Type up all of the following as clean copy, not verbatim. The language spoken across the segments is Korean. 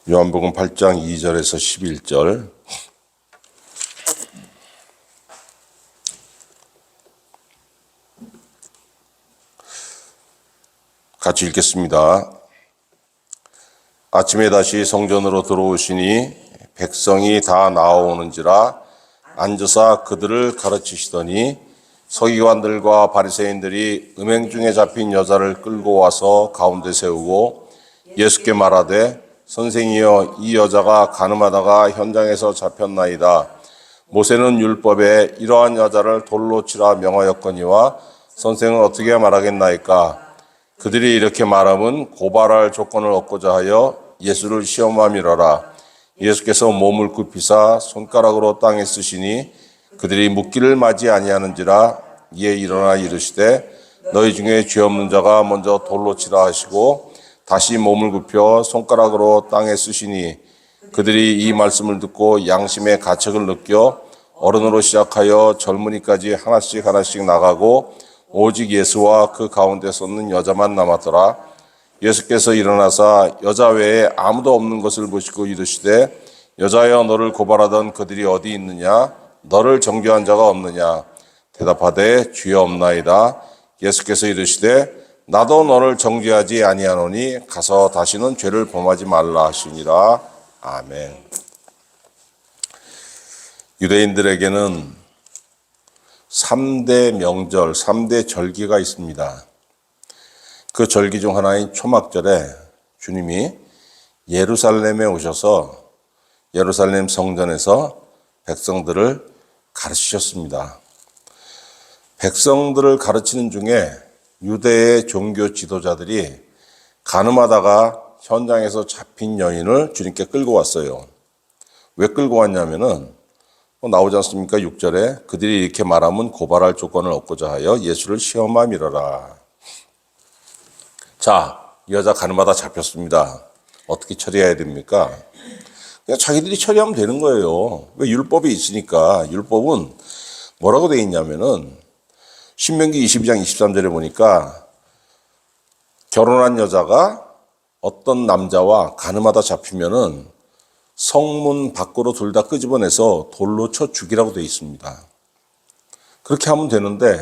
요한복음 8장 2절에서 11절 같이 읽겠습니다. 아침에 다시 성전으로 들어오시니 백성이 다 나아오는지라 앉으사 그들을 가르치시더니 서기관들과 바리새인들이 음행 중에 잡힌 여자를 끌고 와서 가운데 세우고 예수께 말하되 선생이여, 이 여자가 간음하다가 현장에서 잡혔나이다. 모세는 율법에 이러한 여자를 돌로 치라 명하였거니와 선생은 어떻게 말하겠나이까? 그들이 이렇게 말함은 고발할 조건을 얻고자 하여 예수를 시험함이로라. 예수께서 몸을 굽히사 손가락으로 땅에 쓰시니 그들이 묻기를 맞이 아니하는지라. 이에 일어나 이르시되 너희 중에 죄 없는 자가 먼저 돌로 치라 하시고 다시 몸을 굽혀 손가락으로 땅에 쓰시니 그들이 이 말씀을 듣고 양심의 가책을 느껴 어른으로 시작하여 젊은이까지 하나씩 나가고 오직 예수와 그 가운데 섰는 여자만 남았더라. 예수께서 일어나사 여자 외에 아무도 없는 것을 보시고 이르시되 여자여, 너를 고발하던 그들이 어디 있느냐? 너를 정죄한 자가 없느냐? 대답하되 주여 없나이다. 예수께서 이르시되 나도 너를 정죄하지 아니하노니 가서 다시는 죄를 범하지 말라 하시니라. 아멘. 유대인들에게는 3대 명절, 3대 절기가 있습니다. 그 절기 중 하나인 초막절에 주님이 예루살렘에 오셔서 예루살렘 성전에서 백성들을 가르치셨습니다. 백성들을 가르치는 중에 유대의 종교 지도자들이 간음하다가 현장에서 잡힌 여인을 주님께 끌고 왔어요. 왜 끌고 왔냐면은 나오지 않습니까? 6절에 그들이 이렇게 말하면 고발할 조건을 얻고자 하여 예수를 시험함이로라. 자, 이 여자 간음하다 잡혔습니다. 어떻게 처리해야 됩니까? 그냥 자기들이 처리하면 되는 거예요. 왜? 율법이 있으니까. 율법은 뭐라고 되어 있냐면은 신명기 22장 23절에 보니까 결혼한 여자가 어떤 남자와 간음하다 잡히면은 성문 밖으로 둘 다 끄집어내서 돌로 쳐 죽이라고 되어 있습니다. 그렇게 하면 되는데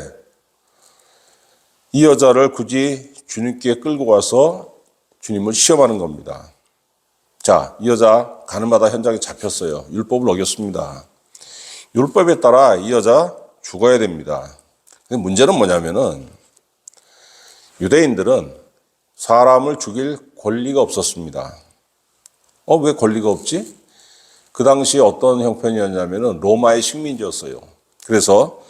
이 여자를 굳이 주님께 끌고 와서 주님을 시험하는 겁니다. 자, 이 여자 간음하다 현장에 잡혔어요. 율법을 어겼습니다. 율법에 따라 이 여자 죽어야 됩니다. 근데 문제는 뭐냐면은 유대인들은 사람을 죽일 권리가 없었습니다. 왜 권리가 없지? 그 당시에 어떤 형편이었냐면은 로마의 식민지였어요. 그래서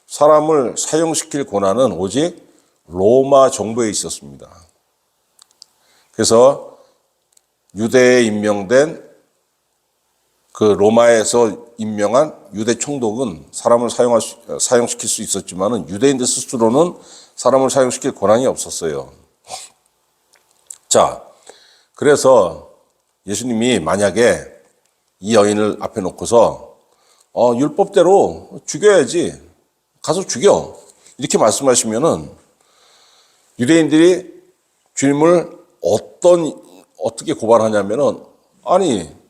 사람을 사형시킬 권한은 오직 로마 정부에 있었습니다. 그래서 유대에 임명된 그 로마에서 임명한 유대 총독은 사람을 사형시킬 수 있었지만은 유대인들 스스로는 사람을 사형시킬 권한이 없었어요. 자, 그래서 예수님이 만약에 이 여인을 앞에 놓고서 율법대로 죽여야지, 가서 죽여, 이렇게 말씀하시면은 유대인들이 주님을 어떻게 고발하냐면은 아니,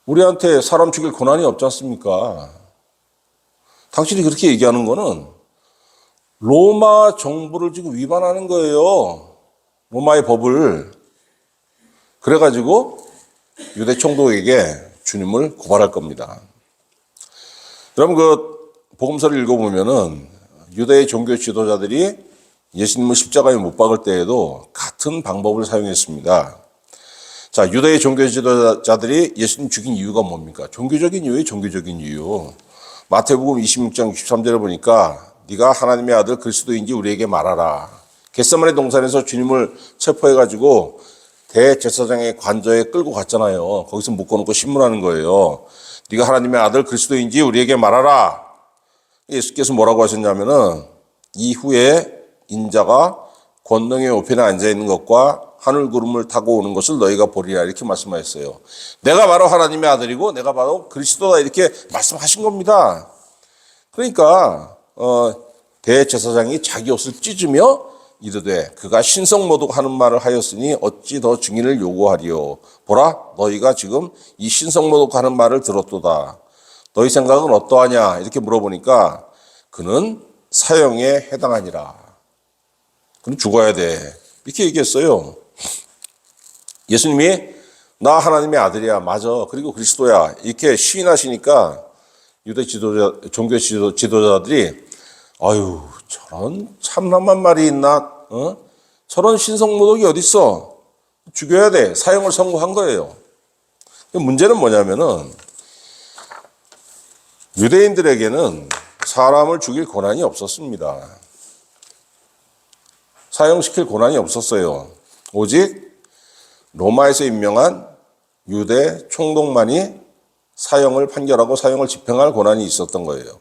우리한테 사람 죽일 권한이 없지 않습니까? 당신이 그렇게 얘기하는 거는 로마 정부를 지금 위반하는 거예요. 로마의 법을. 그래가지고 유대 총독에게 주님을 고발할 겁니다. 여러분, 그 복음서를 읽어보면은 유대의 종교 지도자들이 예수님을 십자가에 못 박을 때에도 같은 방법을 사용했습니다. 자, 유대의 종교 지도자들이 예수님 죽인 이유가 뭡니까? 종교적인 이유예요, 종교적인 이유. 마태복음 26장 63절에 보니까 네가 하나님의 아들 그리스도인지 우리에게 말하라. 겟세마네 동산에서 주님을 체포해가지고 대제사장의 관저에 끌고 갔잖아요. 거기서 묶어놓고 신문하는 거예요. 네가 하나님의 아들 그리스도인지 우리에게 말하라. 예수께서 뭐라고 하셨냐면은 이후에 인자가 권능의 우편에 앉아있는 것과 하늘 구름을 타고 오는 것을 너희가 보리라, 이렇게 말씀하셨어요. 내가 바로 하나님의 아들이고 내가 바로 그리스도다, 이렇게 말씀하신 겁니다. 그러니까 대제사장이 자기 옷을 찢으며 이르되 그가 신성모독하는 말을 하였으니 어찌 더 증인을 요구하리요. 보라, 너희가 지금 이 신성모독하는 말을 들었도다. 너희 생각은 어떠하냐? 이렇게 물어보니까 그는 사형에 해당하니라. 그는 죽어야 돼. 이렇게 얘기했어요. 예수님이 나 하나님의 아들이야. 맞아. 그리고 그리스도야. 이렇게 시인하시니까 유대 지도자, 종교 지도자들이 아유, 저런 참남한 말이 있나? 저런 신성모독이 어딨어? 죽여야 돼. 사형을 선고한 거예요. 문제는 뭐냐면은 유대인들에게는 사람을 죽일 권한이 없었습니다. 사형시킬 권한이 없었어요. 오직 로마에서 임명한 유대 총독만이 사형을 판결하고 사형을 집행할 권한이 있었던 거예요.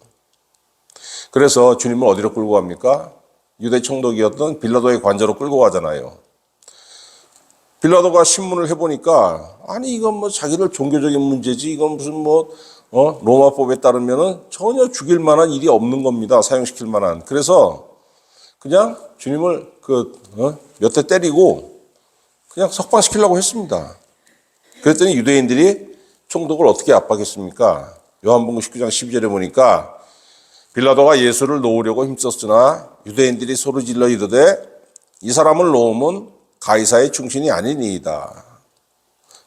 그래서 주님을 어디로 끌고 갑니까? 유대 총독이었던 빌라도의 관저로 끌고 가잖아요. 빌라도가 신문을 해보니까 아니 이건 뭐 자기들 종교적인 문제지 이건 무슨 로마법에 따르면은 전혀 죽일 만한 일이 없는 겁니다. 사형시킬 만한. 그래서 그냥 주님을 몇 대 때리고 그냥 석방시키려고 했습니다. 그랬더니 유대인들이 총독을 어떻게 압박했습니까? 요한복음 19장 12절에 보니까 빌라도가 예수를 놓으려고 힘썼으나 유대인들이 소리질러 이르되 이 사람을 놓으면 가이사의 충신이 아니니이다.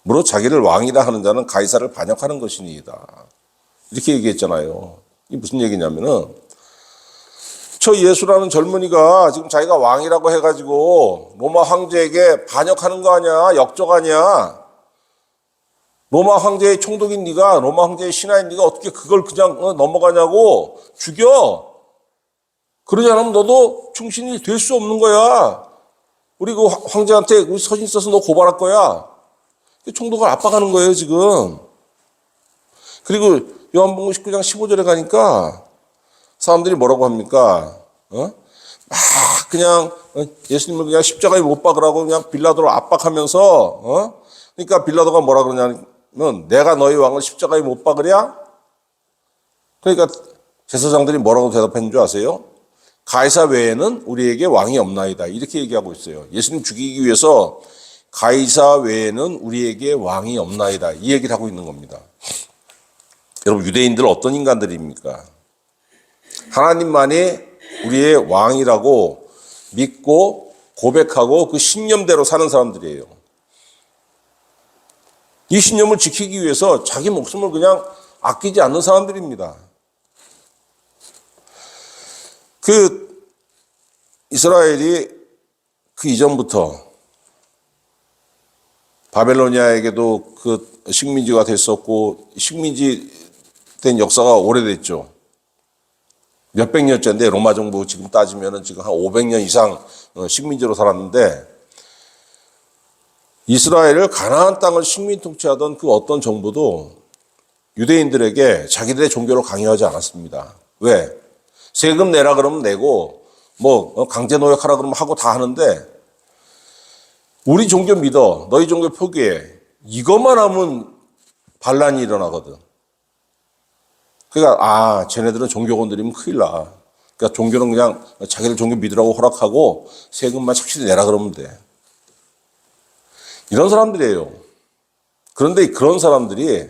무릇 자기를 왕이라 하는 자는 가이사를 반역하는 것이니이다. 이렇게 얘기했잖아요. 이게 무슨 얘기냐면은 저 예수라는 젊은이가 지금 자기가 왕이라고 해가지고 로마 황제에게 반역하는 거 아니야? 역적 아니야? 로마 황제의 총독인 네가 로마 황제의 신하인 네가 어떻게 그걸 그냥 넘어가냐고 죽여. 그러지 않으면 너도 충신이 될 수 없는 거야. 우리 그 황제한테 우리 서신 써서 너 고발할 거야. 총독을 압박하는 거예요 지금. 그리고 요한복음 19장 15절에 가니까 사람들이 뭐라고 합니까? 막 그냥 예수님을 그냥 십자가에 못 박으라고 그냥 빌라도를 압박하면서 그러니까 빌라도가 뭐라 그러냐면 내가 너희 왕을 십자가에 못 박으랴? 그러니까 제사장들이 뭐라고 대답했는 줄 아세요? 가이사 외에는 우리에게 왕이 없나이다. 이렇게 얘기하고 있어요. 예수님 죽이기 위해서 가이사 외에는 우리에게 왕이 없나이다. 이 얘기를 하고 있는 겁니다. 여러분 유대인들 어떤 인간들입니까? 하나님만이 우리의 왕이라고 믿고 고백하고 그 신념대로 사는 사람들이에요. 이 신념을 지키기 위해서 자기 목숨을 그냥 아끼지 않는 사람들입니다. 이스라엘이 그 이전부터 바벨로니아에게도 식민지가 됐었고 식민지 된 역사가 오래됐죠. 몇백 년째인데 로마 정부 지금 따지면은 지금 한 500년 이상 식민지로 살았는데 이스라엘을 가나안 땅을 식민 통치하던 그 어떤 정부도 유대인들에게 자기들의 종교를 강요하지 않았습니다. 왜? 세금 내라 그러면 내고 강제 노역하라 그러면 하고 다 하는데 우리 종교 믿어. 너희 종교 포기해. 이것만 하면 반란이 일어나거든. 그러니까 쟤네들은 종교건드리면 큰일 나. 그러니까 종교는 그냥 자기들 종교 믿으라고 허락하고 세금만 착실히 내라 그러면 돼. 이런 사람들이에요. 그런데 그런 사람들이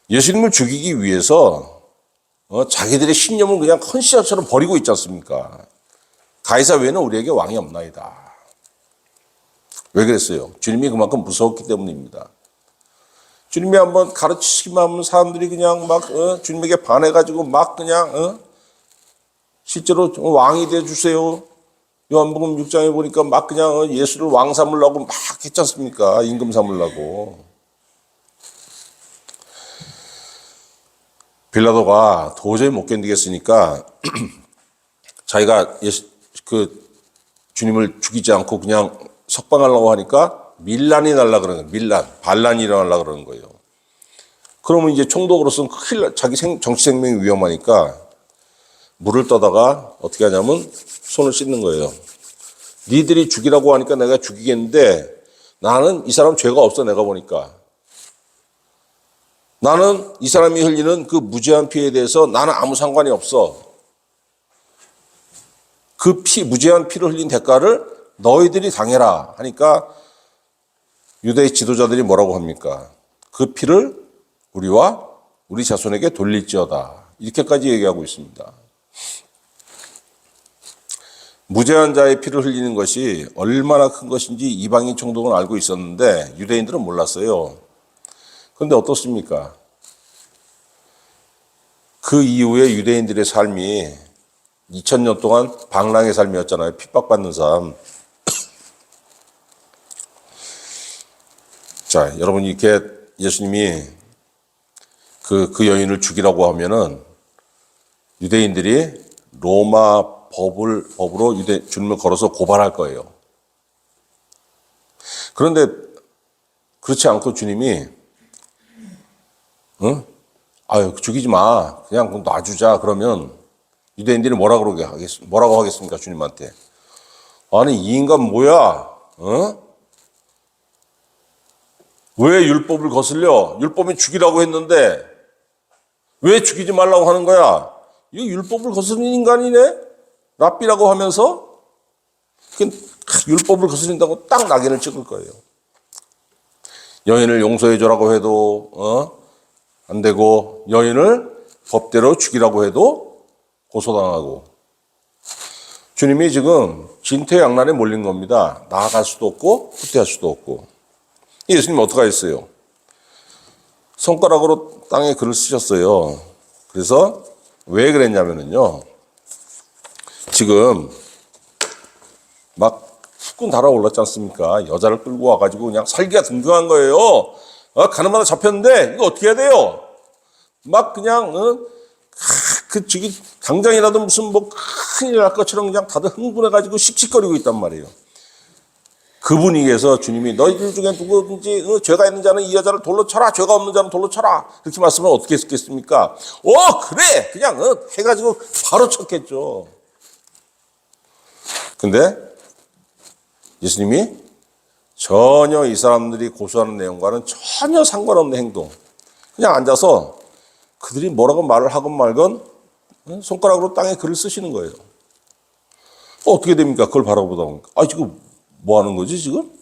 예수님을 죽이기 위해서 자기들의 신념을 그냥 컨시아처럼 버리고 있지 않습니까? 가이사 외에는 우리에게 왕이 없나이다. 왜 그랬어요? 주님이 그만큼 무서웠기 때문입니다. 주님이 한번 가르치시기만 하면 사람들이 그냥 주님에게 반해가지고 그냥 실제로 왕이 되어주세요. 요한복음 6장에 보니까 그냥 예수를 왕 삼으려고 했지 않습니까? 임금 삼으려고. 빌라도가 도저히 못 견디겠으니까 자기가 주님을 죽이지 않고 그냥 석방하려고 하니까 밀란이 날라 그러는 거예요. 반란이 일어나려고 그러는 거예요. 그러면 이제 총독으로서는 큰일 나, 자기 정치 생명이 위험하니까 물을 떠다가 어떻게 하냐면 손을 씻는 거예요. 니들이 죽이라고 하니까 내가 죽이겠는데 나는 이 사람 죄가 없어 내가 보니까. 나는 이 사람이 흘리는 그 무죄한 피해에 대해서 나는 아무 상관이 없어. 그 무죄한 피를 흘린 대가를 너희들이 당해라 하니까 유대 지도자들이 뭐라고 합니까? 그 피를 우리와 우리 자손에게 돌릴지어다. 이렇게까지 얘기하고 있습니다. 무죄한 자의 피를 흘리는 것이 얼마나 큰 것인지 이방인 총독은 알고 있었는데 유대인들은 몰랐어요. 그런데 어떻습니까? 그 이후에 유대인들의 삶이 2000년 동안 방랑의 삶이었잖아요. 핍박받는 삶. 자, 여러분 이렇게 예수님이 그 여인을 죽이라고 하면은 유대인들이 로마 법으로 주님을 걸어서 고발할 거예요. 그런데 그렇지 않고 주님이 죽이지 마. 그냥 놔주자. 그러면 유대인들이 뭐라고 하겠습니까? 주님한테. 아니, 이 인간 뭐야? 왜 율법을 거슬려? 율법이 죽이라고 했는데 왜 죽이지 말라고 하는 거야? 이거 율법을 거스르는 인간이네? 랍비라고 하면서 율법을 거스린다고 딱 낙인을 찍을 거예요. 여인을 용서해줘라고 해도 안 되고 여인을 법대로 죽이라고 해도 고소당하고 주님이 지금 진퇴양난에 몰린 겁니다. 나아갈 수도 없고 후퇴할 수도 없고. 예수님 어떻게 했어요? 손가락으로 땅에 글을 쓰셨어요. 그래서 왜 그랬냐면요. 지금 막 후끈 달아올랐지 않습니까? 여자를 끌고 와가지고 그냥 살기가 등등한 거예요. 가늠하다 잡혔는데 이거 어떻게 해야 돼요? 막 그냥 저기 당장이라도 무슨 뭐 큰일 날 것처럼 그냥 다들 흥분해가지고 씩씩거리고 있단 말이에요. 그 분위기에서 주님이 너희들 중에 누구든지 죄가 있는 자는 이 여자를 돌로 쳐라. 죄가 없는 자는 돌로 쳐라. 그렇게 말씀하면 어떻게 했겠습니까? 그래. 그냥 해가지고 바로 쳤겠죠. 근데 예수님이 전혀 이 사람들이 고소하는 내용과는 전혀 상관없는 행동. 그냥 앉아서 그들이 뭐라고 말을 하건 말건 손가락으로 땅에 글을 쓰시는 거예요. 어떻게 됩니까? 그걸 바라보다 보니까. 지금 뭐 하는 거지, 지금?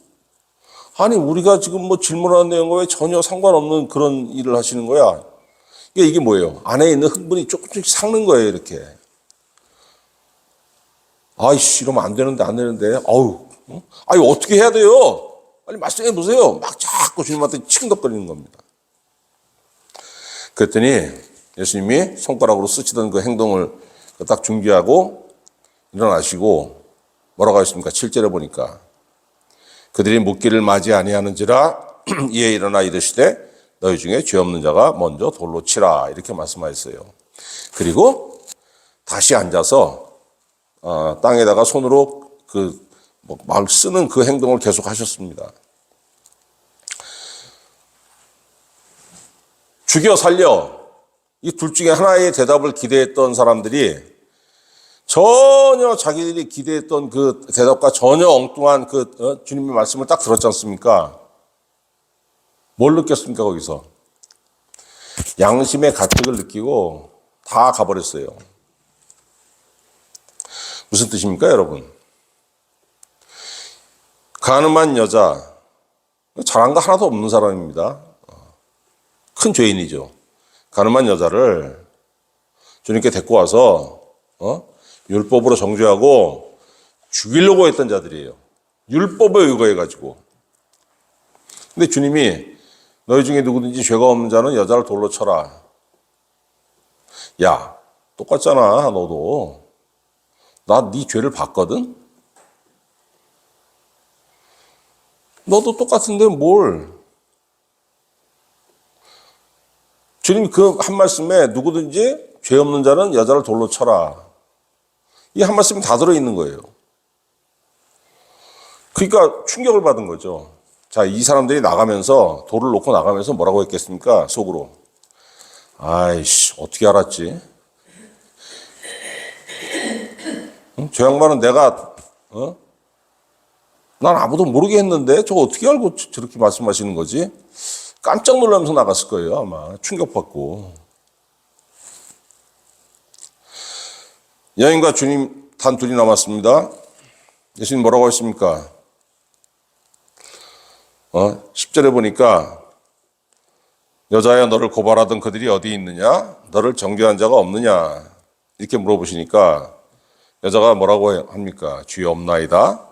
아니, 우리가 지금 뭐 질문하는 내용과 왜 전혀 상관없는 그런 일을 하시는 거야? 이게 뭐예요? 안에 있는 흥분이 조금씩 삭는 거예요, 이렇게. 이러면 안 되는데. 어떻게 해야 돼요? 빨리 말씀해 보세요. 막 자꾸 주님한테 치근덕거리는 겁니다. 그랬더니 예수님이 손가락으로 쓰시던 그 행동을 딱 중지하고 일어나시고 뭐라고 하셨습니까? 7절에 보니까 그들이 묻기를 맞이 아니하는지라 이에 일어나 이르시되 너희 중에 죄 없는 자가 먼저 돌로 치라 이렇게 말씀하셨어요. 그리고 다시 앉아서 땅에다가 손으로 막 쓰는 그 행동을 계속 하셨습니다. 죽여 살려 이 둘 중에 하나의 대답을 기대했던 사람들이 전혀 자기들이 기대했던 그 대답과 전혀 엉뚱한 주님의 말씀을 딱 들었지 않습니까? 뭘 느꼈습니까, 거기서? 양심의 가책을 느끼고 다 가버렸어요. 무슨 뜻입니까, 여러분? 가늠한 여자, 잘한 거 하나도 없는 사람입니다. 큰 죄인이죠. 가늠한 여자를 주님께 데리고 와서 율법으로 정죄하고 죽이려고 했던 자들이에요. 율법에 의거해가지고. 근데 주님이 너희 중에 누구든지 죄가 없는 자는 여자를 돌로 쳐라. 야, 똑같잖아, 너도. 나 네 죄를 봤거든? 너도 똑같은데 뭘? 주님 그 한 말씀에 누구든지 죄 없는 자는 여자를 돌로 쳐라. 이 한 말씀이 다 들어있는 거예요. 그러니까 충격을 받은 거죠. 자, 이 사람들이 나가면서 돌을 놓고 나가면서 뭐라고 했겠습니까? 속으로. 아이씨, 어떻게 알았지? 저 양반은 내가 난 아무도 모르게 했는데 저거 어떻게 알고 저렇게 말씀하시는 거지? 깜짝 놀라면서 나갔을 거예요, 아마. 충격받고. 여인과 주님 단 둘이 남았습니다. 예수님 뭐라고 했습니까? 10절에 보니까 여자야 너를 고발하던 그들이 어디 있느냐? 너를 정죄한 자가 없느냐? 이렇게 물어보시니까 여자가 뭐라고 합니까? 주여 없나이다.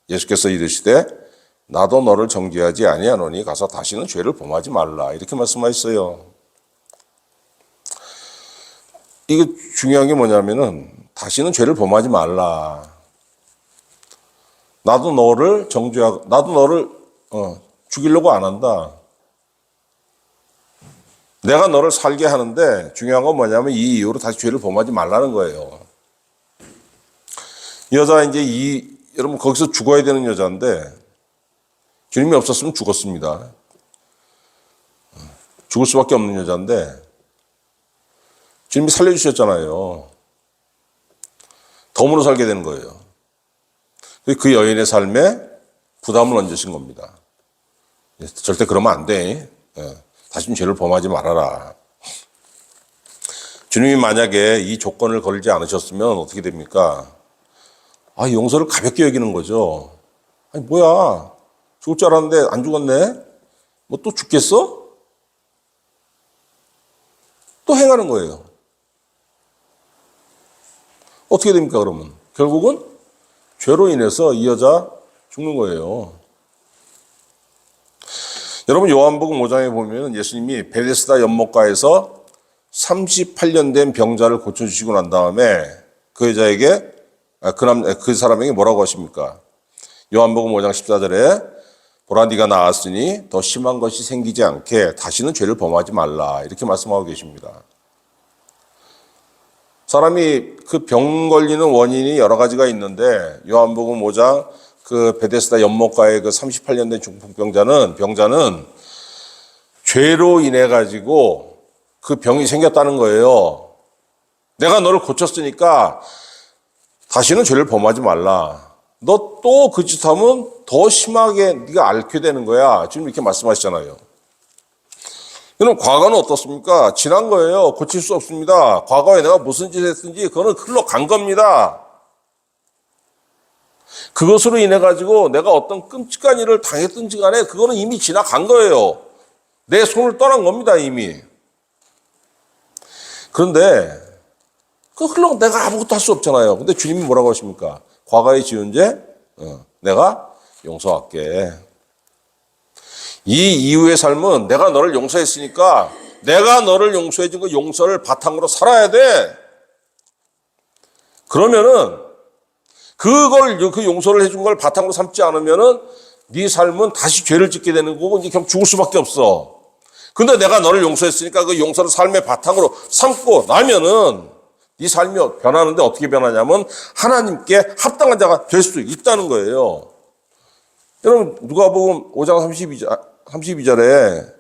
예수께서 이르시되 나도 너를 정죄하지 아니하노니 가서 다시는 죄를 범하지 말라. 이렇게 말씀하셨어요. 이게 중요한 게 뭐냐면은 다시는 죄를 범하지 말라. 나도 너를 죽이려고 안 한다. 내가 너를 살게 하는데 중요한 건 뭐냐면 이 이후로 다시 죄를 범하지 말라는 거예요. 이 여자 이제 여러분 거기서 죽어야 되는 여자인데 주님이 없었으면 죽었습니다. 죽을 수밖에 없는 여자인데 주님이 살려주셨잖아요. 덤으로 살게 되는 거예요. 그 여인의 삶에 부담을 얹으신 겁니다. 절대 그러면 안 돼. 다시는 죄를 범하지 말아라. 주님이 만약에 이 조건을 걸지 않으셨으면 어떻게 됩니까? 용서를 가볍게 여기는 거죠. 뭐야. 죽을 줄 알았는데 안 죽었네? 뭐 또 죽겠어? 또 행하는 거예요. 어떻게 됩니까, 그러면? 결국은 죄로 인해서 이 여자 죽는 거예요. 여러분, 요한복음 5장에 보면 예수님이 베데스다 연못가에서 38년 된 병자를 고쳐주시고 난 다음에 그 여자에게, 그 사람에게 뭐라고 하십니까? 요한복음 5장 14절에 보라 네가 나았으니 더 심한 것이 생기지 않게 다시는 죄를 범하지 말라. 이렇게 말씀하고 계십니다. 사람이 그 병 걸리는 원인이 여러 가지가 있는데 요한복음 5장 그 베데스다 연못가의 그 38년 된 병자는 죄로 인해 가지고 그 병이 생겼다는 거예요. 내가 너를 고쳤으니까 다시는 죄를 범하지 말라. 너 또 그 짓 하면 더 심하게 네가 앓게 되는 거야. 지금 이렇게 말씀하시잖아요. 여러분, 과거는 어떻습니까? 지난 거예요. 고칠 수 없습니다. 과거에 내가 무슨 짓을 했든지 그거는 흘러간 겁니다. 그것으로 인해 가지고 내가 어떤 끔찍한 일을 당했든지 간에 그거는 이미 지나간 거예요. 내 손을 떠난 겁니다, 이미. 그런데 그 흘러 내가 아무것도 할 수 없잖아요. 근데 주님이 뭐라고 하십니까? 과거에 지은 죄 내가 용서할게. 이 이후의 삶은 내가 너를 용서했으니까 내가 너를 용서해 준 그 용서를 바탕으로 살아야 돼. 그러면은 그 용서를 해준 걸 바탕으로 삼지 않으면은 네 삶은 다시 죄를 짓게 되는 거고 이제 결국 죽을 수밖에 없어. 근데 내가 너를 용서했으니까 그 용서를 삶의 바탕으로 삼고 나면은 네 삶이 변하는데 어떻게 변하냐면 하나님께 합당한 자가 될 수 있다는 거예요. 여러분, 누가복음 5장 32절에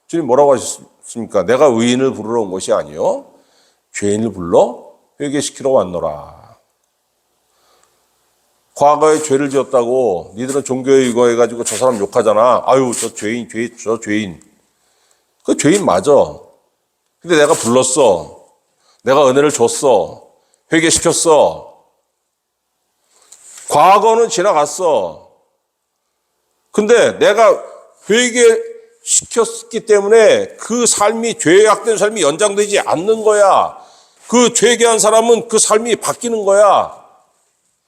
주님 뭐라고 하셨습니까? 내가 의인을 부르러 온 것이 아니요 죄인을 불러 회개시키러 왔노라. 과거에 죄를 지었다고 니들은 종교에 이거해가지고 저 사람 욕하잖아. 아유, 저 죄인. 그 죄인 맞아. 근데 내가 불렀어. 내가 은혜를 줬어. 회개시켰어. 과거는 지나갔어. 근데 내가 회개시켰기 때문에 그 삶이 죄악된 삶이 연장되지 않는 거야. 그 죄개한 사람은 그 삶이 바뀌는 거야.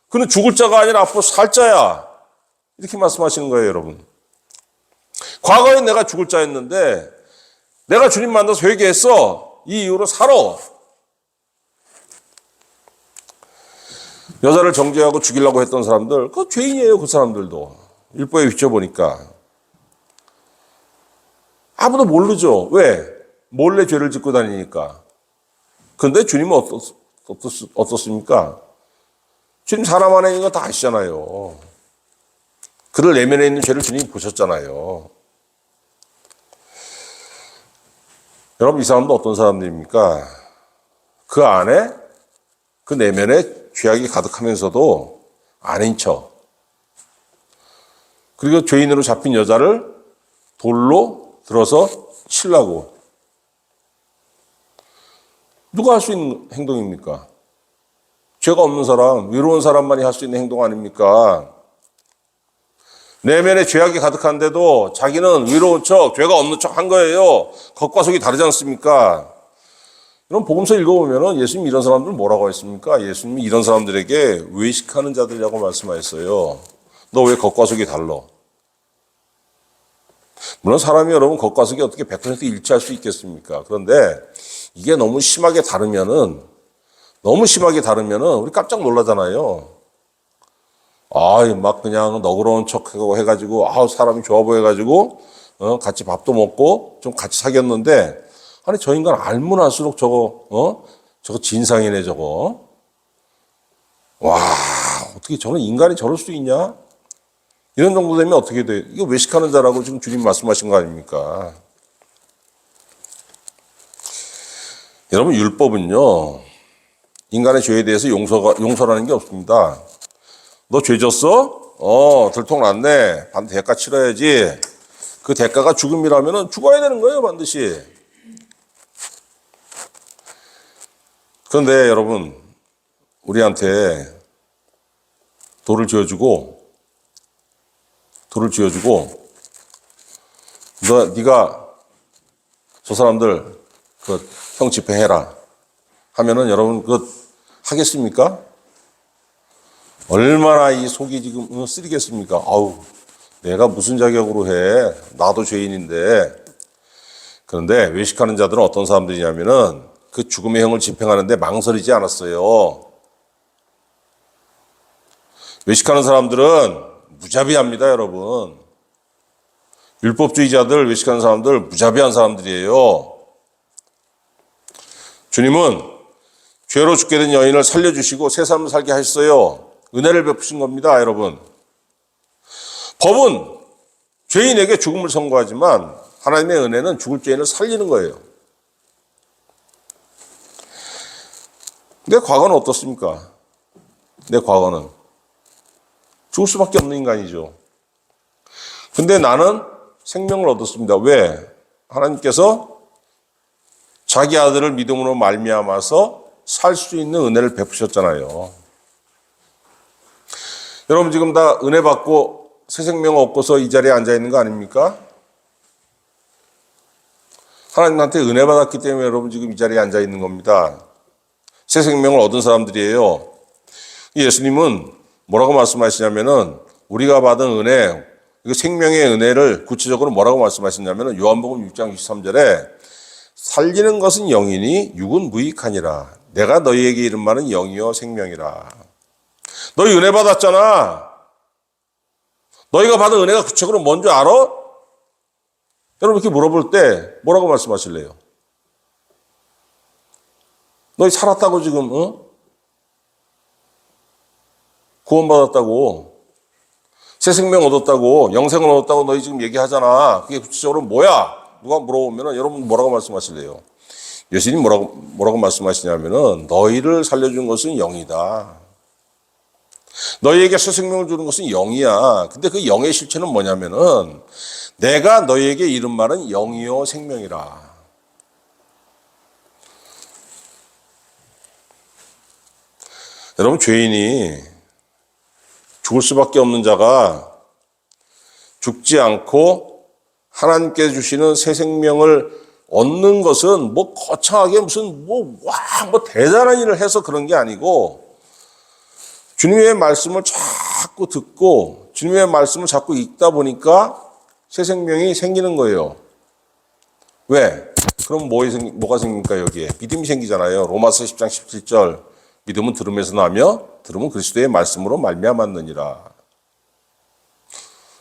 그는 죽을 자가 아니라 앞으로 살 자야. 이렇게 말씀하시는 거예요, 여러분. 과거에 내가 죽을 자였는데 내가 주님 만나서 회개했어. 이 이후로 살아. 여자를 정죄하고 죽이려고 했던 사람들, 그 죄인이에요, 그 사람들도. 율법에 비춰보니까. 아무도 모르죠. 왜? 몰래 죄를 짓고 다니니까. 근데 주님은 어떻습니까? 주님 사람 안에 있는 거 다 아시잖아요. 그들 내면에 있는 죄를 주님이 보셨잖아요. 여러분, 이 사람도 어떤 사람들입니까? 그 안에, 그 내면에 죄악이 가득하면서도 아닌 척. 그리고 죄인으로 잡힌 여자를 돌로 들어서 치려고. 누가 할 수 있는 행동입니까? 죄가 없는 사람, 위로운 사람만이 할 수 있는 행동 아닙니까? 내면에 죄악이 가득한데도 자기는 위로운 척, 죄가 없는 척 한 거예요. 겉과 속이 다르지 않습니까? 그럼 복음서 읽어보면 예수님이 이런 사람들 뭐라고 했습니까? 예수님이 이런 사람들에게 외식하는 자들이라고 말씀하셨어요. 너 왜 겉과 속이 달라? 물론 사람이 여러분 겉과 속이 어떻게 100% 일치할 수 있겠습니까? 그런데 이게 너무 심하게 다르면은 우리 깜짝 놀라잖아요. 막 그냥 너그러운 척하고 해가지고, 사람이 좋아 보여가지고, 같이 밥도 먹고, 좀 같이 사귀었는데, 아니, 저 인간 알면 알수록 저거 진상이네, 저거. 와, 어떻게 저런 인간이 저럴 수 있냐? 이런 정도 되면 어떻게 돼? 이거 외식하는 자라고 지금 주님 말씀하신 거 아닙니까? 여러분, 율법은요, 인간의 죄에 대해서 용서라는 게 없습니다. 너 죄 졌어? 들통났네. 반드시 대가 치러야지. 그 대가가 죽음이라면 죽어야 되는 거예요, 반드시. 그런데 여러분, 우리한테 돌을 쥐어주고, 네가 저 사람들 형 집행해라 하면은 여러분 하겠습니까? 얼마나 이 속이 지금 쓰리겠습니까? 내가 무슨 자격으로 해? 나도 죄인인데. 그런데 외식하는 자들은 어떤 사람들이냐면은 그 죽음의 형을 집행하는데 망설이지 않았어요. 외식하는 사람들은 무자비합니다, 여러분. 율법주의자들, 외식하는 사람들 무자비한 사람들이에요. 주님은 죄로 죽게 된 여인을 살려주시고 새 삶을 살게 하셨어요. 은혜를 베푸신 겁니다, 여러분. 법은 죄인에게 죽음을 선고하지만 하나님의 은혜는 죽을 죄인을 살리는 거예요. 내 과거는 어떻습니까? 내 과거는 죽을 수밖에 없는 인간이죠. 근데 나는 생명을 얻었습니다. 왜? 하나님께서 자기 아들을 믿음으로 말미암아서 살 수 있는 은혜를 베푸셨잖아요. 여러분 지금 다 은혜 받고 새 생명을 얻고서 이 자리에 앉아 있는 거 아닙니까? 하나님한테 은혜 받았기 때문에 여러분 지금 이 자리에 앉아 있는 겁니다. 새 생명을 얻은 사람들이에요. 예수님은 뭐라고 말씀하시냐면은 우리가 받은 은혜, 그 생명의 은혜를 구체적으로 뭐라고 말씀하시냐면은 요한복음 6장 23절에 살리는 것은 영이니 육은 무익하니라. 내가 너희에게 이른 말은 영이요 생명이라. 너희 은혜 받았잖아. 너희가 받은 은혜가 구체적으로 뭔지 알아? 여러분 이렇게 물어볼 때 뭐라고 말씀하실래요? 너희 살았다고 지금 구원받았다고 새 생명 얻었다고 영생을 얻었다고 너희 지금 얘기하잖아. 그게 구체적으로 뭐야? 누가 물어보면 여러분 뭐라고 말씀하실래요? 예수님 뭐라고 말씀하시냐면은 너희를 살려준 것은 영이다. 너희에게 새 생명을 주는 것은 영이야. 근데 그 영의 실체는 뭐냐면은 내가 너희에게 이른 말은 영이요 생명이라. 여러분 죄인이 죽을 수밖에 없는 자가 죽지 않고 하나님께 주시는 새 생명을 얻는 것은 뭐 거창하게 무슨 뭐 대단한 일을 해서 그런 게 아니고 주님의 말씀을 자꾸 듣고 주님의 말씀을 자꾸 읽다 보니까 새 생명이 생기는 거예요. 왜? 그럼 뭐가 생깁니까 여기에? 믿음이 생기잖아요. 로마서 10장 17절 믿음은 들음에서 나며 들음은 그리스도의 말씀으로 말미암았느니라.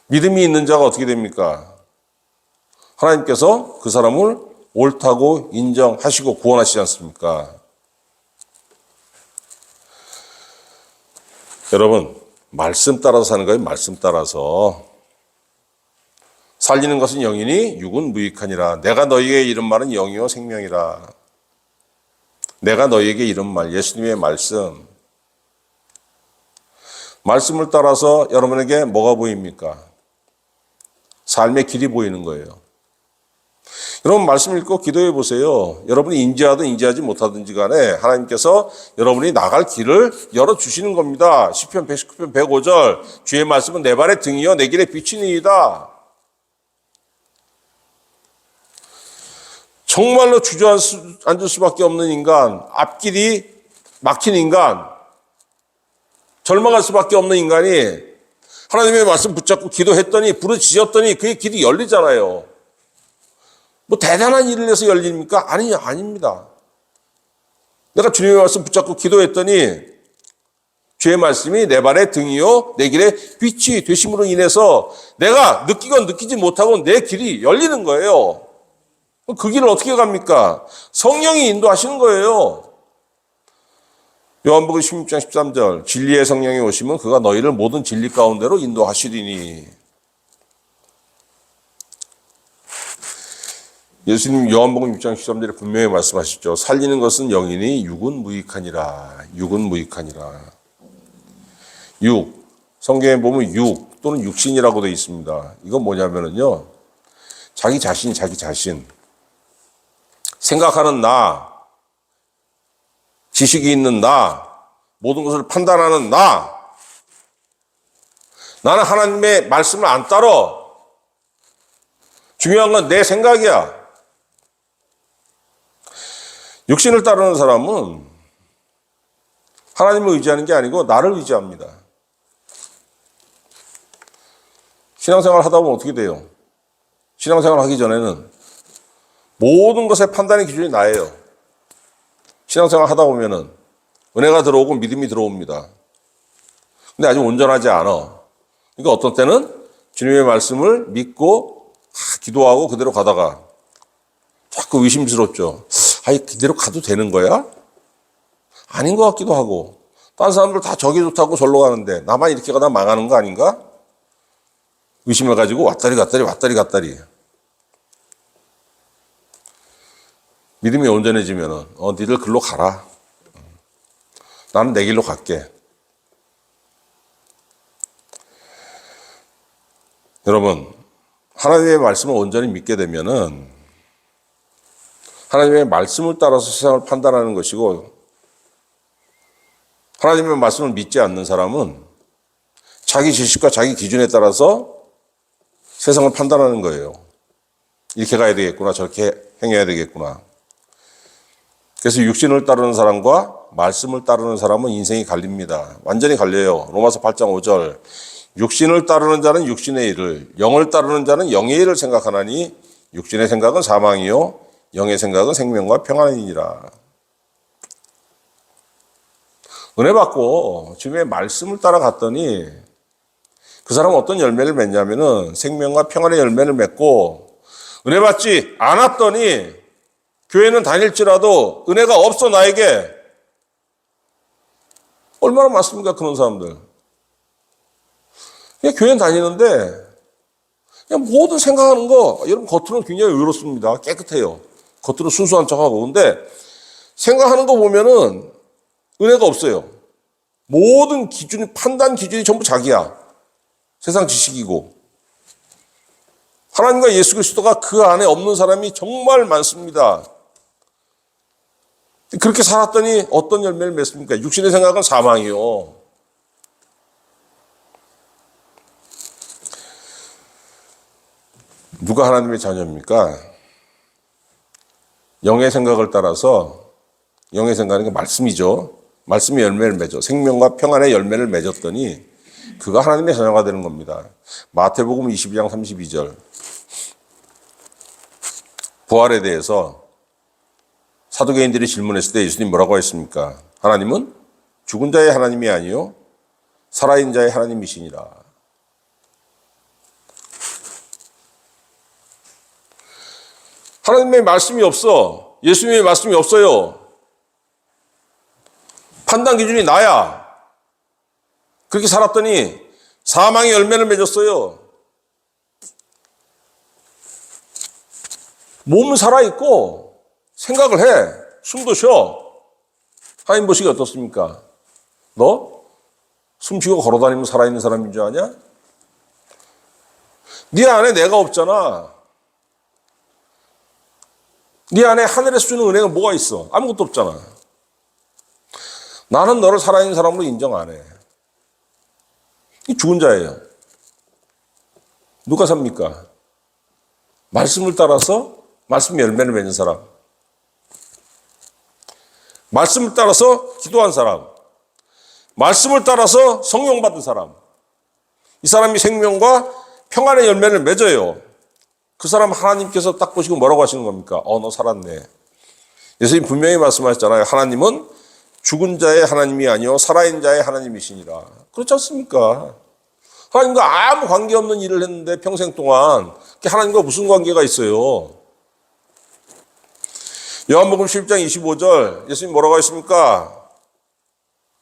믿음이 있는 자가 어떻게 됩니까? 하나님께서 그 사람을 옳다고 인정하시고 구원하시지 않습니까? 여러분 말씀 따라서 사는 거예요. 말씀 따라서. 살리는 것은 영이니 육은 무익하니라. 내가 너희에게 이른 말은 영이요 생명이라. 내가 너희에게 이른 말, 예수님의 말씀. 말씀을 따라서 여러분에게 뭐가 보입니까? 삶의 길이 보이는 거예요. 여러분 말씀 읽고 기도해 보세요. 여러분이 인지하든 인지하지 못하든지 간에 하나님께서 여러분이 나갈 길을 열어주시는 겁니다. 시편 119편 105절 주의 말씀은 내 발의 등이요 내 길의 빛이니이다. 정말로 주저앉을 수밖에 없는 인간, 앞길이 막힌 인간, 절망할 수밖에 없는 인간이 하나님의 말씀 붙잡고 기도했더니 부르짖었더니 그의 길이 열리잖아요. 뭐 대단한 일을 해서 열립니까? 아닙니다. 내가 주님의 말씀 붙잡고 기도했더니 주의 말씀이 내 발의 등이요 내 길의 빛이 되심으로 인해서 내가 느끼건 느끼지 못하건 내 길이 열리는 거예요. 그 길을 어떻게 갑니까? 성령이 인도하시는 거예요. 요한복음 16장 13절 진리의 성령이 오시면 그가 너희를 모든 진리 가운데로 인도하시리니. 예수님 요한복음 6장 13절에 분명히 말씀하시죠. 살리는 것은 영이니 육은 무익하니라. 육은 무익하니라. 육, 성경에 보면 육 또는 육신이라고 되어 있습니다. 이건 뭐냐면요, 자기 자신 생각하는 나, 지식이 있는 나, 모든 것을 판단하는 나. 나는 하나님의 말씀을 안 따라. 중요한 건 내 생각이야. 육신을 따르는 사람은 하나님을 의지하는 게 아니고 나를 의지합니다. 신앙생활 하다 보면 어떻게 돼요? 신앙생활 하기 전에는 모든 것의 판단의 기준이 나예요. 신앙생활 하다 보면은 은혜가 들어오고 믿음이 들어옵니다. 근데 아직 온전하지 않아. 그러니까 어떤 때는 주님의 말씀을 믿고 기도하고 그대로 가다가 자꾸 의심스럽죠. 그대로 가도 되는 거야? 아닌 것 같기도 하고. 다른 사람들 다 저기 좋다고 절로 가는데 나만 이렇게 가다 망하는 거 아닌가? 의심해가지고 왔다리. 믿음이 온전해지면은 니들 글로 가라. 나는 내 길로 갈게. 여러분, 하나님의 말씀을 온전히 믿게 되면은 하나님의 말씀을 따라서 세상을 판단하는 것이고, 하나님의 말씀을 믿지 않는 사람은 자기 지식과 자기 기준에 따라서 세상을 판단하는 거예요. 이렇게 가야 되겠구나, 저렇게 행해야 되겠구나. 그래서 육신을 따르는 사람과 말씀을 따르는 사람은 인생이 갈립니다. 완전히 갈려요. 로마서 8장 5절 육신을 따르는 자는 육신의 일을, 영을 따르는 자는 영의 일을 생각하나니 육신의 생각은 사망이요 영의 생각은 생명과 평안이니라. 은혜 받고 주님의 말씀을 따라갔더니 그 사람은 어떤 열매를 맺냐면은 생명과 평안의 열매를 맺고, 은혜 받지 않았더니 교회는 다닐지라도 은혜가 없어 나에게. 얼마나 많습니까 그런 사람들. 그냥 교회는 다니는데 그냥 모든 생각하는 거, 여러분 겉으로는 굉장히 의롭습니다. 깨끗해요. 겉으로 순수한 척하고. 근데 생각하는 거 보면은 은혜가 없어요. 모든 기준이, 판단 기준이 전부 자기야. 세상 지식이고. 하나님과 예수 그리스도가 그 안에 없는 사람이 정말 많습니다. 그렇게 살았더니 어떤 열매를 맺습니까? 육신의 생각은 사망이요. 누가 하나님의 자녀입니까? 영의 생각을 따라서, 영의 생각은 말씀이죠. 말씀이 열매를 맺어 생명과 평안의 열매를 맺었더니 그가 하나님의 자녀가 되는 겁니다. 마태복음 22장 32절 부활에 대해서 사두개인들이 질문했을 때 예수님 뭐라고 했습니까? 하나님은 죽은 자의 하나님이 아니요 살아있는 자의 하나님이시니라. 하나님의 말씀이 없어. 예수님의 말씀이 없어요. 판단 기준이 나야. 그렇게 살았더니 사망의 열매를 맺었어요. 몸은 살아있고 생각을 해. 숨도 쉬어. 하나님 보시기 어떻습니까? 너 숨 쉬고 걸어다니면 살아있는 사람인 줄 아냐? 네 안에 내가 없잖아. 네 안에 하늘에서 주는 은혜가 뭐가 있어? 아무것도 없잖아. 나는 너를 살아있는 사람으로 인정 안 해. 이 죽은 자예요. 누가 삽니까? 말씀을 따라서 말씀 열매를 맺는 사람. 말씀을 따라서 기도한 사람. 말씀을 따라서 성령 받은 사람. 이 사람이 생명과 평안의 열매를 맺어요. 그 사람 하나님께서 딱 보시고 뭐라고 하시는 겁니까? 너 살았네. 예수님 분명히 말씀하셨잖아요. 하나님은 죽은 자의 하나님이 아니요 살아있는 자의 하나님이시니라. 그렇지 않습니까? 하나님과 아무 관계없는 일을 했는데 평생 동안 하나님과 무슨 관계가 있어요? 요한복음 11장 25절 예수님 뭐라고 하십니까?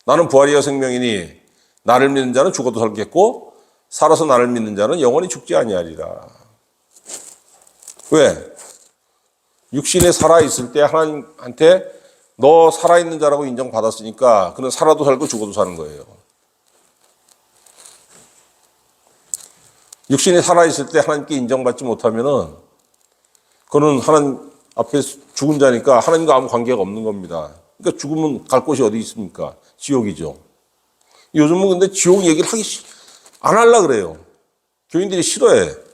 나는 부활이요 생명이니 나를 믿는 자는 죽어도 살겠고 살아서 나를 믿는 자는 영원히 죽지 아니하리라. 왜? 육신에 살아있을 때 하나님한테 너 살아있는 자라고 인정받았으니까 그는 살아도 살고 죽어도 사는 거예요. 육신에 살아있을 때 하나님께 인정받지 못하면은 그는 하나님 앞에 죽은 자니까 하나님과 아무 관계가 없는 겁니다. 그러니까 죽으면 갈 곳이 어디 있습니까? 지옥이죠. 요즘은 근데 지옥 얘기를 안 하려고 그래요. 교인들이 싫어해.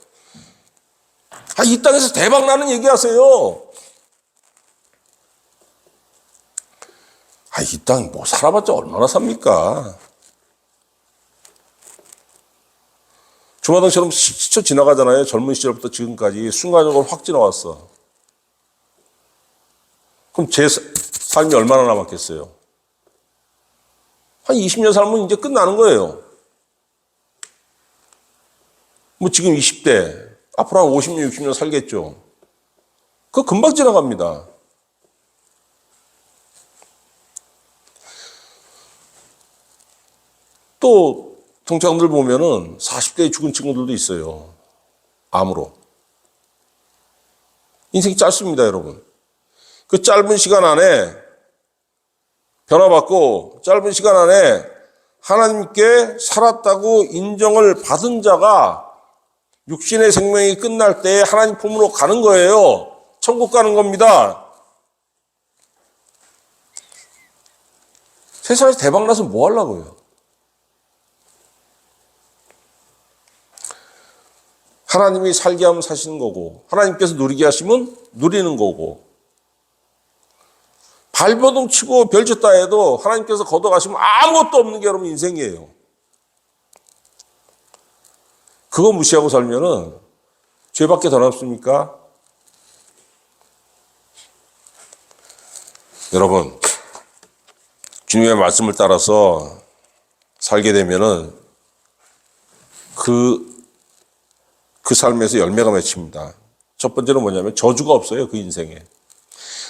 이 땅에서 대박 나는 얘기 하세요. 이 땅 뭐 살아봤자 얼마나 삽니까? 주마등처럼 스쳐 지나가잖아요. 젊은 시절부터 지금까지 순간적으로 확 지나왔어. 그럼 제 삶이 얼마나 남았겠어요? 한 20년 살면 이제 끝나는 거예요. 뭐 지금 20대, 앞으로 한 50년, 60년 살겠죠. 그거 금방 지나갑니다. 또 동창들 보면은 40대에 죽은 친구들도 있어요. 암으로. 인생이 짧습니다, 여러분. 그 짧은 시간 안에 변화받고 짧은 시간 안에 하나님께 살았다고 인정을 받은 자가 육신의 생명이 끝날 때 하나님 품으로 가는 거예요. 천국 가는 겁니다. 세상에서 대박나서 뭐 하려고요? 하나님이 살게 하면 사시는 거고 하나님께서 누리게 하시면 누리는 거고 발버둥 치고 별쳤다 해도 하나님께서 걷어가시면 아무것도 없는 게 여러분 인생이에요. 그거 무시하고 살면은 죄밖에 더 남습니까? 여러분, 주님의 말씀을 따라서 살게 되면은 그 삶에서 열매가 맺힙니다. 첫 번째는 뭐냐면 저주가 없어요. 그 인생에.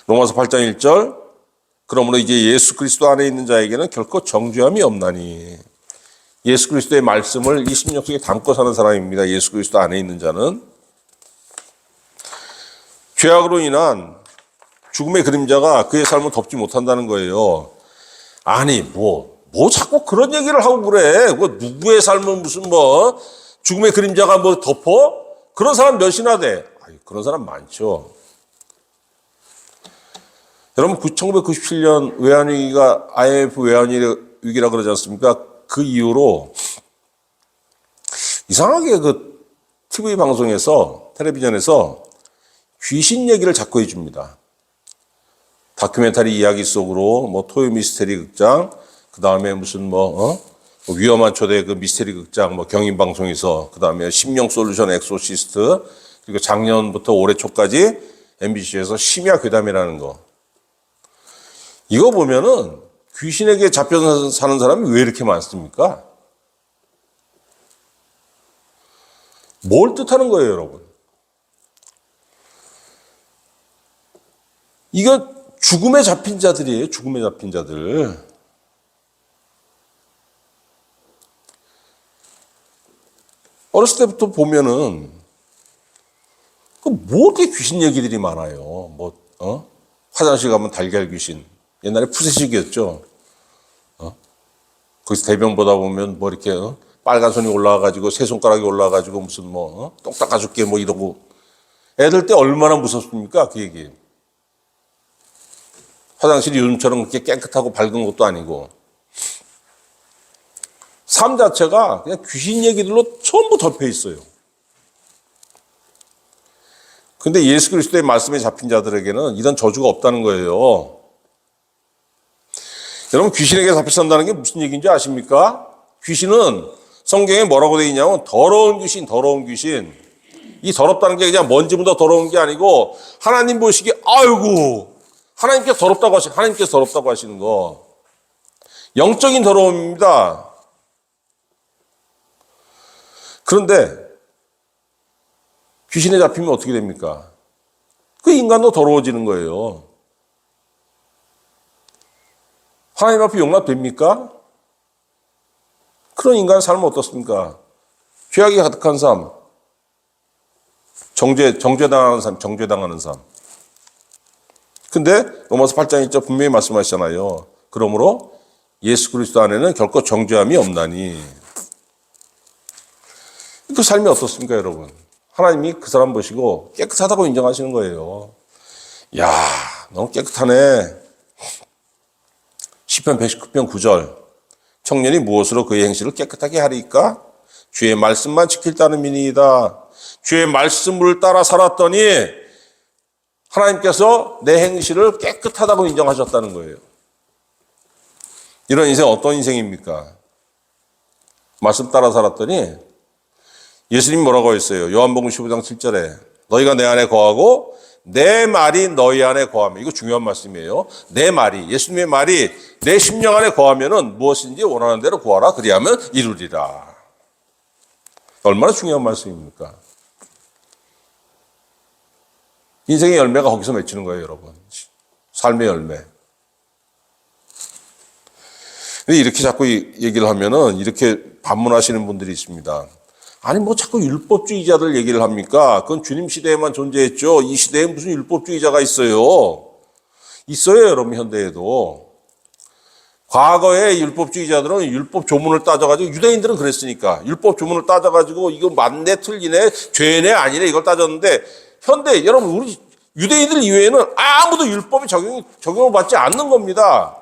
로마서 8장 1절 그러므로 이제 예수 그리스도 안에 있는 자에게는 결코 정죄함이 없나니. 예수 그리스도의 말씀을 이 심령 속에 담고 사는 사람입니다. 예수 그리스도 안에 있는 자는. 죄악으로 인한 죽음의 그림자가 그의 삶을 덮지 못한다는 거예요. 아니 뭐 자꾸 그런 얘기를 하고 그래. 뭐 누구의 삶은 무슨 뭐 죽음의 그림자가 뭐 덮어? 그런 사람 몇이나 돼? 그런 사람 많죠. 여러분 1997년 외환위기가 IMF 외환위기라 그러지 않습니까? 그 이후로 이상하게 그 TV 방송에서 텔레비전에서 귀신 얘기를 자꾸 해줍니다. 다큐멘터리 이야기 속으로 뭐 토요 미스테리 극장, 그 다음에 무슨 위험한 초대 그 미스테리 극장 뭐 경인 방송에서 그 다음에 심령 솔루션 엑소시스트 그리고 작년부터 올해 초까지 MBC에서 심야 괴담이라는 거. 이거 보면은 귀신에게 잡혀 사는 사람이 왜 이렇게 많습니까? 뭘 뜻하는 거예요, 여러분? 이거 죽음에 잡힌 자들이에요, 죽음에 잡힌 자들. 어렸을 때부터 보면은, 뭐 이렇게 귀신 얘기들이 많아요. 화장실 가면 달걀 귀신. 옛날에 푸세식이었죠. 거기서 대변 보다 보면 뭐 이렇게 빨간 손이 올라와가지고 세 손가락이 올라와가지고 무슨 똥 닦아줄게 뭐 이러고 애들 때 얼마나 무섭습니까 그 얘기. 화장실이 요즘처럼 그렇게 깨끗하고 밝은 것도 아니고 삶 자체가 그냥 귀신 얘기들로 전부 덮여 있어요. 근데 예수 그리스도의 말씀에 잡힌 자들에게는 이런 저주가 없다는 거예요. 여러분, 귀신에게 잡혀 산다는 게 무슨 얘기인지 아십니까? 귀신은 성경에 뭐라고 되어 있냐면 더러운 귀신, 더러운 귀신. 이 더럽다는 게 그냥 먼지보다 더러운 게 아니고 하나님 보시기에 아이고 하나님께서 더럽다고 하시는 거. 영적인 더러움입니다. 그런데 귀신에 잡히면 어떻게 됩니까? 그 인간도 더러워지는 거예요. 하나님 앞에 용납됩니까? 그런 인간의 삶은 어떻습니까? 죄악이 가득한 삶, 정죄당하는 삶. 근데 로마서 8장 1절 분명히 말씀하시잖아요. 그러므로 예수 그리스도 안에는 결코 정죄함이 없나니. 그 삶이 어떻습니까, 여러분? 하나님이 그 사람 보시고 깨끗하다고 인정하시는 거예요. 야, 너무 깨끗하네. 시편 119편 9절. 청년이 무엇으로 그의 행실을 깨끗하게 하리까? 주의 말씀만 지킬 따는 민이다. 주의 말씀을 따라 살았더니 하나님께서 내 행실을 깨끗하다고 인정하셨다는 거예요. 이런 인생 어떤 인생입니까? 말씀 따라 살았더니 예수님이 뭐라고 했어요? 요한복음 15장 7절에 너희가 내 안에 거하고 내 말이 너희 안에 거하면, 이거 중요한 말씀이에요. 내 말이, 예수님의 말이 내 심령 안에 거하면은 무엇인지 원하는 대로 구하라. 그리하면 이루리라. 얼마나 중요한 말씀입니까? 인생의 열매가 거기서 맺히는 거예요, 여러분. 삶의 열매. 근데 이렇게 자꾸 얘기를 하면은 이렇게 반문하시는 분들이 있습니다. 아니 뭐 자꾸 율법주의자들 얘기를 합니까? 그건 주님 시대에만 존재했죠. 이 시대에 무슨 율법주의자가 있어요? 있어요, 여러분. 현대에도. 과거에 율법주의자들은 율법 조문을 따져가지고, 유대인들은 그랬으니까 율법 조문을 따져가지고 이거 맞네 틀리네 죄네 아니네 이걸 따졌는데, 현대 여러분 우리 유대인들 이외에는 아무도 율법이 적용을 받지 않는 겁니다.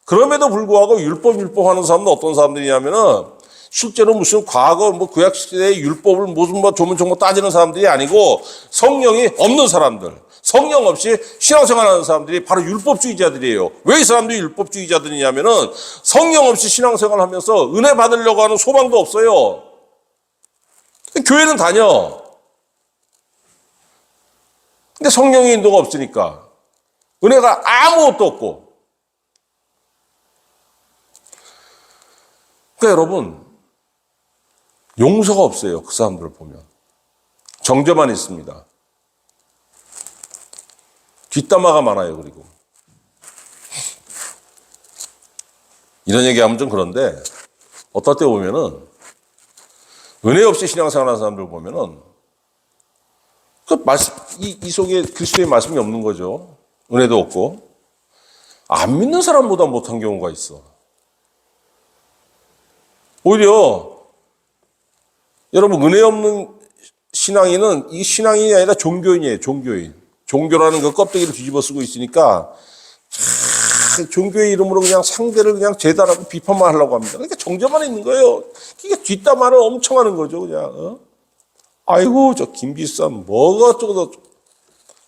그럼에도 불구하고 율법하는 사람은 어떤 사람들이냐면은 실제로 무슨 과거 구약 시대의 율법을 무슨 조문정보 따지는 사람들이 아니고 성령이 없는 사람들, 성령 없이 신앙생활하는 사람들이 바로 율법주의자들이에요. 왜 이 사람들이 율법주의자들이냐면은 성령 없이 신앙생활하면서 은혜 받으려고 하는 소망도 없어요. 교회는 다녀. 근데 성령의 인도가 없으니까 은혜가 아무것도 없고. 그러니까 여러분, 용서가 없어요. 그 사람들을 보면. 정죄만 있습니다. 뒷담화가 많아요. 그리고 이런 얘기하면 좀 그런데 어떨 때 보면은 은혜 없이 신앙생활하는 사람들 보면은 그 말씀, 이 속에 그리스도의 말씀이 없는 거죠. 은혜도 없고 안 믿는 사람보다 못한 경우가 있어. 오히려 여러분, 은혜 없는 신앙인은 이 신앙인이 아니라 종교인이에요. 종교인. 종교라는 그 껍데기를 뒤집어 쓰고 있으니까 종교의 이름으로 그냥 상대를 그냥 재단하고 비판만 하려고 합니다. 그러니까 정죄만 있는 거예요. 이게 뒷담화를 엄청 하는 거죠. 그냥. 아이고 저 김비쌈 뭐가 어쩌고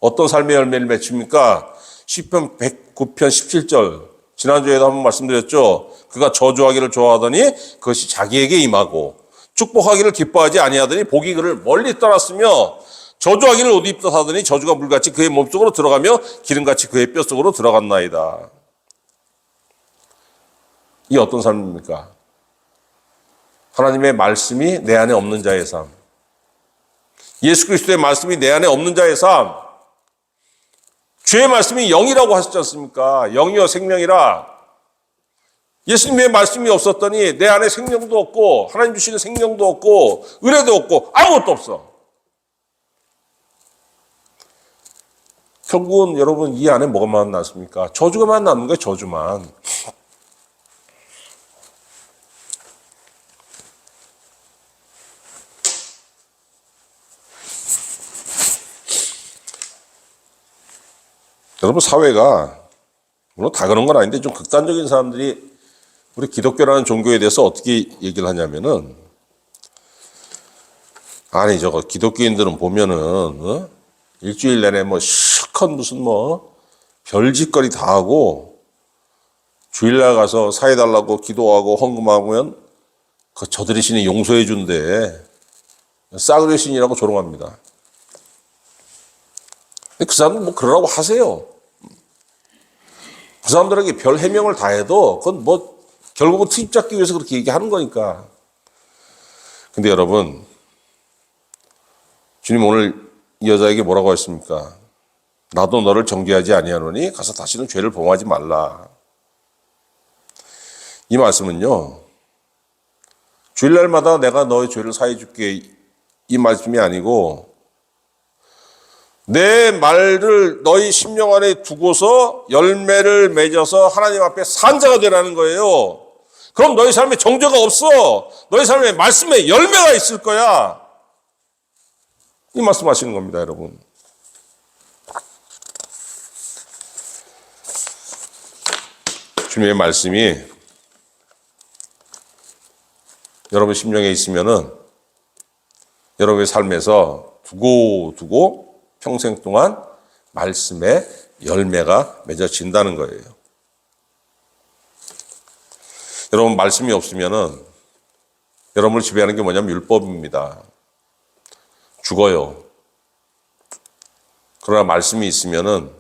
어떤 삶의 열매를 맺힙니까? 시편 109편 17절. 지난주에도 한번 말씀드렸죠. 그가 저주하기를 좋아하더니 그것이 자기에게 임하고 축복하기를 기뻐하지 아니하더니 복이 그를 멀리 떠났으며 저주하기를 옷 입듯 하더니 저주가 물같이 그의 몸속으로 들어가며 기름같이 그의 뼛속으로 들어갔나이다. 이 어떤 삶입니까? 하나님의 말씀이 내 안에 없는 자의 삶. 예수 그리스도의 말씀이 내 안에 없는 자의 삶. 주의 말씀이 영이라고 하셨지 않습니까? 영이요 생명이라. 예수님의 말씀이 없었더니 내 안에 생명도 없고 하나님 주시는 생명도 없고 은혜도 없고 아무것도 없어. 결국은 여러분 이 안에 뭐가 만났습니까? 저주가만 남는 거예요. 저주만. 여러분 사회가 물론 다 그런 건 아닌데 좀 극단적인 사람들이 우리 기독교라는 종교에 대해서 어떻게 얘기를 하냐면은, 아니 저거 기독교인들은 보면은 일주일 내내 뭐 실컷 무슨 뭐 별짓거리 다 하고 주일날 가서 사해달라고 기도하고 헌금하면 그 저들의 신이 용서해 준대. 싸구려 신이라고 조롱합니다. 근데 그 사람들 뭐 그러라고 하세요. 그 사람들에게 별 해명을 다 해도 그건 뭐 결국은 트집 잡기 위해서 그렇게 얘기하는 거니까. 근데 여러분, 주님 오늘 이 여자에게 뭐라고 했습니까? 나도 너를 정죄하지 아니하노니 가서 다시는 죄를 범하지 말라. 이 말씀은요, 주일날마다 내가 너의 죄를 사해 줄게 이 말씀이 아니고, 내 말을 너희 심령 안에 두고서 열매를 맺어서 하나님 앞에 산자가 되라는 거예요. 그럼 너희 삶에 정죄가 없어. 너희 삶에 말씀에 열매가 있을 거야. 이 말씀하시는 겁니다, 여러분. 주님의 말씀이 여러분 심령에 있으면은 여러분의 삶에서 두고 평생 동안 말씀에 열매가 맺어진다는 거예요. 여러분 말씀이 없으면은 여러분을 지배하는 게 뭐냐면 율법입니다. 죽어요. 그러나 말씀이 있으면은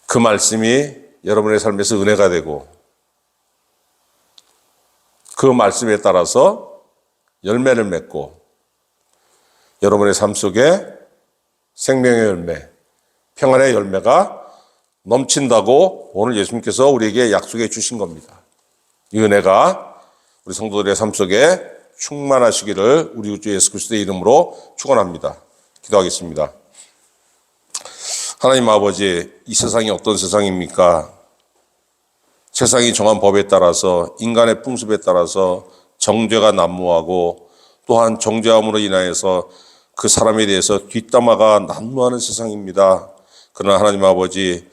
그 말씀이 여러분의 삶에서 은혜가 되고 그 말씀에 따라서 열매를 맺고 여러분의 삶 속에 생명의 열매, 평안의 열매가 넘친다고 오늘 예수님께서 우리에게 약속해 주신 겁니다. 이 은혜가 우리 성도들의 삶 속에 충만하시기를 우리 주 예수 그리스도의 이름으로 축원합니다. 기도하겠습니다. 하나님 아버지, 이 세상이 어떤 세상입니까? 세상이 정한 법에 따라서 인간의 풍습에 따라서 정죄가 난무하고 또한 정죄함으로 인하여서 그 사람에 대해서 뒷담화가 난무하는 세상입니다. 그러나 하나님 아버지,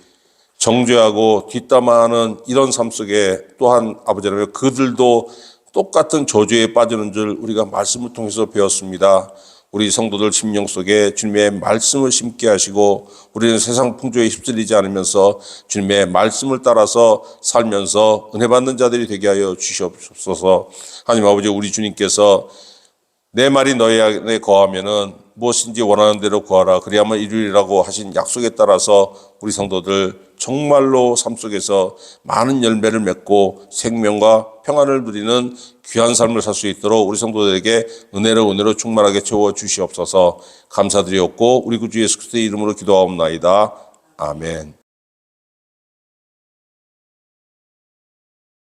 정죄하고 뒷담화하는 이런 삶 속에 또한 아버지 하나님 그들도 똑같은 저주에 빠지는 줄 우리가 말씀을 통해서 배웠습니다. 우리 성도들 심령 속에 주님의 말씀을 심게 하시고 우리는 세상 풍조에 휩쓸리지 않으면서 주님의 말씀을 따라서 살면서 은혜 받는 자들이 되게 하여 주시옵소서. 하나님 아버지, 우리 주님께서 내 말이 너희 안에 거하면은 무엇인지 원하는 대로 구하라 그리하면 이루리라고 하신 약속에 따라서 우리 성도들 정말로 삶 속에서 많은 열매를 맺고 생명과 평안을 누리는 귀한 삶을 살 수 있도록 우리 성도들에게 은혜로 충만하게 채워 주시옵소서. 감사드리옵고 우리 구주 예수 그리스도의 이름으로 기도하옵나이다. 아멘.